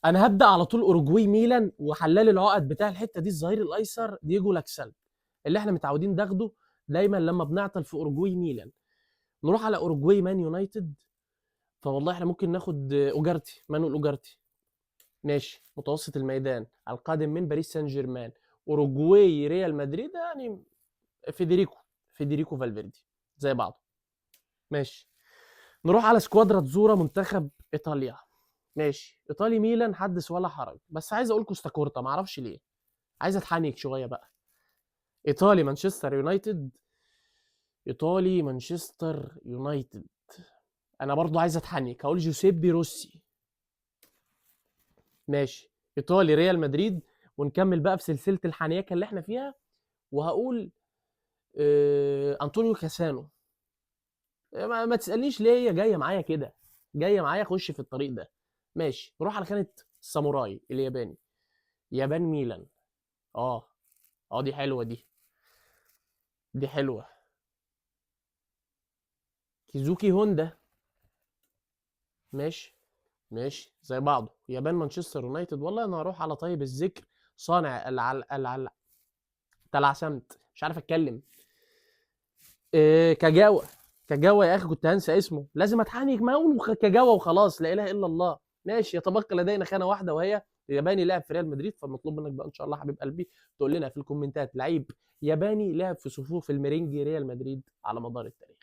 انا هبدا على طول اوروجواي ميلان، وحلال العقد بتاع الحته دي الظهير الايسر دييجو لاكسل، اللي احنا متعودين ناخده دايما لما بنعطل في اوروجواي ميلان. نروح على اوروجواي مان يونايتد. فوالله احنا ممكن ناخد اوجارتي، مانويل اوجارتي. ماشي، متوسط الميدان القادم من باريس سان جيرمان. اوروجواي ريال مدريد يعني فيديريكو فالفيردي، زي بعض. ماشي. نروح على سكوادرا تزورا منتخب ايطاليا. ماشي، ايطالي ميلان حدث ولا حرج، بس عايز اقول كوستاكورتا، ما اعرفش ليه. عايز اتحنك شويه بقى. ايطالي مانشستر يونايتد. ايطالي مانشستر يونايتد. انا برضو عايز اتحنك، هقول جوسيبي روسي. ماشي. ايطالي ريال مدريد. ونكمل بقى في سلسله الحنيكه اللي احنا فيها. وهقول انطونيو كاسانو. ما تسالنيش ليه، هي جايه معايا كده. جايه معايا اخش في الطريق ده. ماشي، نروح على خانه الساموراي الياباني. يابان ميلان. اه. اه دي حلوه دي. دي حلوه. كيزوكي هوندا. ماشي. ماشي زي بعضه. يابان مانشستر يونايتد. والله انا هروح على طيب الذكر. صانع تلعثمت، مش عارف اتكلم. كاجاوا. كاجاوا يا اخي، كنت هنسى اسمه، لازم اتحنك ماون كاجاوا وخلاص، لا اله الا الله. ماشي، يتبقى لدينا خانه واحده، وهي الياباني لاعب في ريال مدريد. فمطلوب منك بقى ان شاء الله حبيب قلبي تقول لنا في الكومنتات لعيب ياباني لعب في صفوف الميرينجي ريال مدريد على مدار التاريخ.